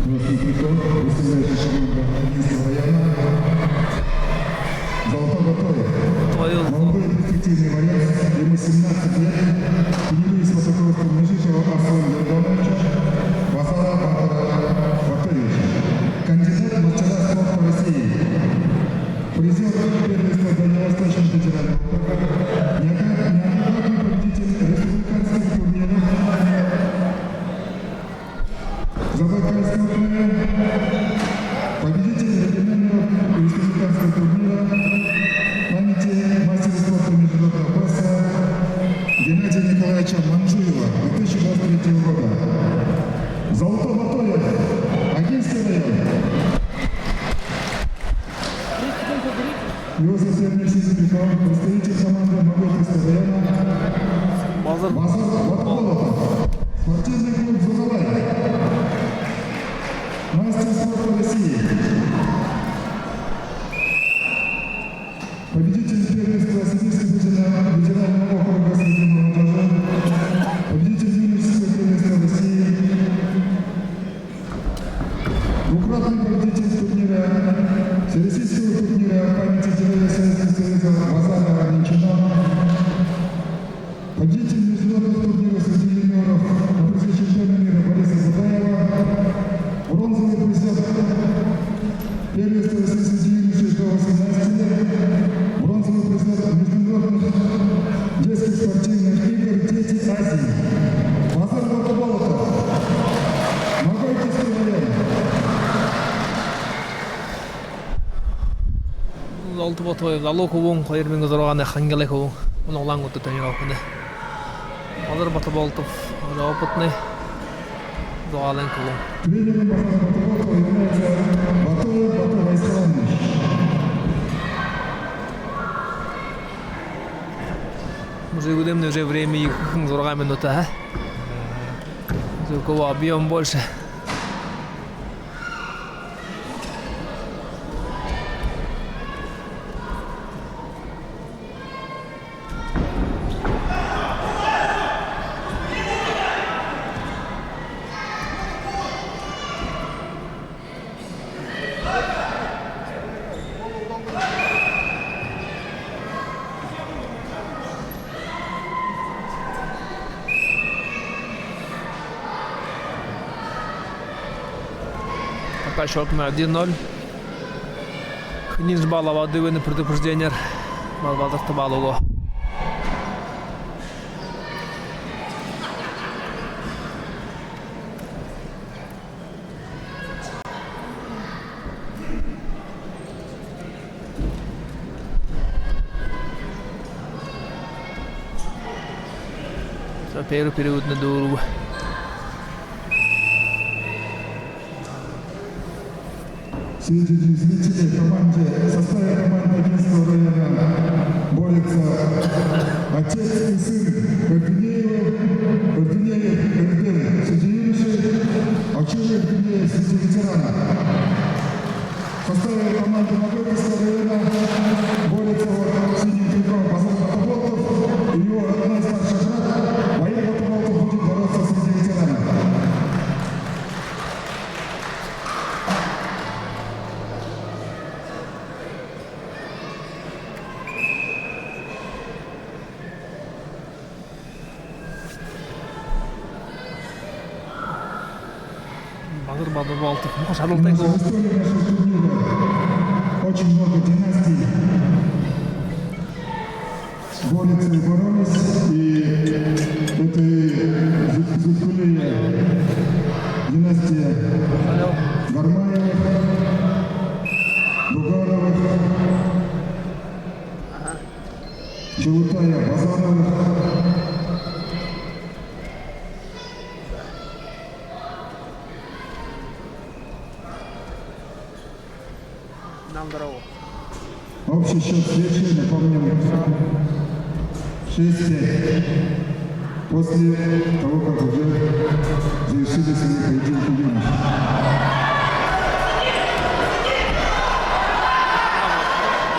Прикол, представляющий команду Минского района. Золото готовы. Молодой перспективный боец, ему 17 лет. Тренируясь по такому Межичева Арслана Дердоновича, Васара Батара Батаровича. Кандидат в мастера спорта России. Призер первенства Дальневосточного федерального округа. Неоднократный победитель республиканских турниров. Забайкальского края, победитель регионального республиканского турнира памяти мастера спорта международного класса Геннадия Николаевича Манжуева 2023 года. Золото Батоев, Агинский район. Его соседний Сизипиков, представитель команды Моготинского района Базар Батолов, спортивный клуб «Зузалай». Мастер спорта России. Победитель первенства Сибирского федерального округа среди молодежи. Победитель юношеского первенства России. Двукратный победитель турнира, всероссийского турнира памяти героя Советского Союза Базара Арничина. Победитель международных турниров среди юниоров на призе чемпиона мира Бориса Задаева. Бронзовый призер первенства России среди юношей до 18 лет. Бронзовый призер международных детских спортивных игр «Дети Азии». Базар Батолов, Моготинский район. Золото Батоев, Залоковун, Хайрмин Зорганы, Хангелековун, Нолангут тренировканы. Базар Батолов, опытный. Тренером Базара Батолова является Батоев Батор Исламович. Уже время их 40 минут, а? У кого объем больше. Пока счет на 1-0. Низ балла воды на предупреждение. Балбатов Табалуло. Первый период на дуру. Свидетели зрители в команде, в составе команды Агинского района борются отец и сын Гординеев Эрден среди юношей, Ачуев Эрдинеев среди ветеранов. В составе команды Моготинского района борются синим триком Базар Батолов и его родной старший брат Ваиль Батолов будет бороться среди ветеранов. Базар Батолов, Шарлоттай В истории нашего турнира очень много династий борются и боролись, и это и Зулькулея, династия Гармаевых, Бугаровых, Челутая, Базаровых. Нам здорово. Общий счет встречи, напомним, 6-5. После того, как уже завершились они поединки юношей.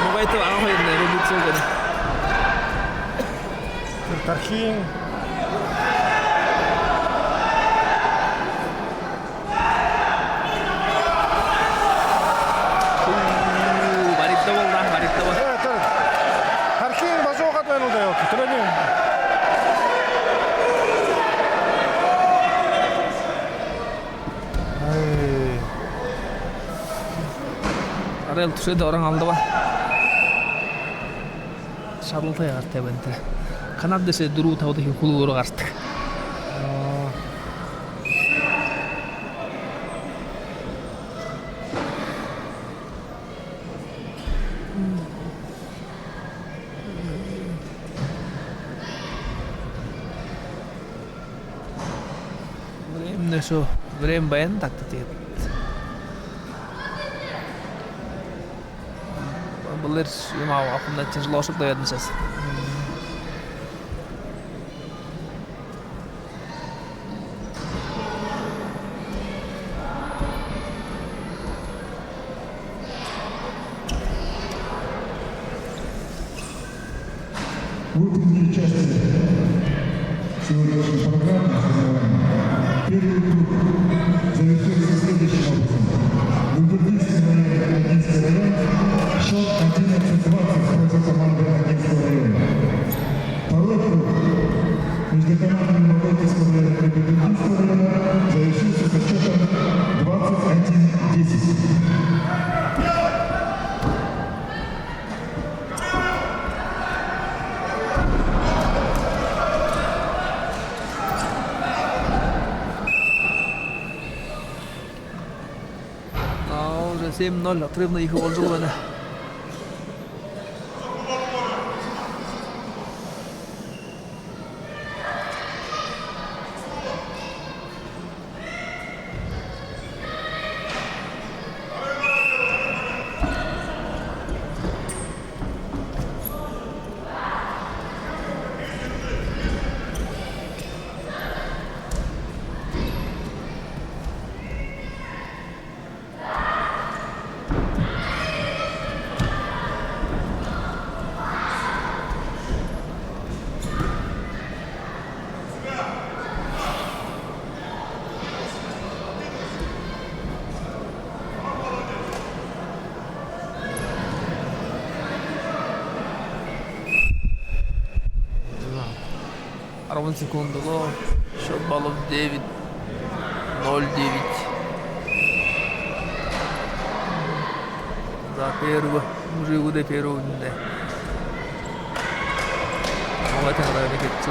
Бывает, а он рубит целый. Тархин. Арел тушыды оран алды ба. Шабылтай қарты бәнті. Канат десе дұру таудығы құлы ұры қарты. Время шо, время баян так-то тет. Бұлыр емау ақымда тежілашып да едін сәс. В утренней части сегодняшней программы первый тур завершился следующим образом. Бумбургийский район, Ногинский район, счет 11-20 против команды Ногинского района. Второй тур между командами Ногинского района и Бумбургийского района завершился со счетом 21-10. Уже 7-0, отрывно их уложил. Арван секундало, счет баллов 9-0-9. За первого, уже уйдет первого. Вот это, наверное, как-то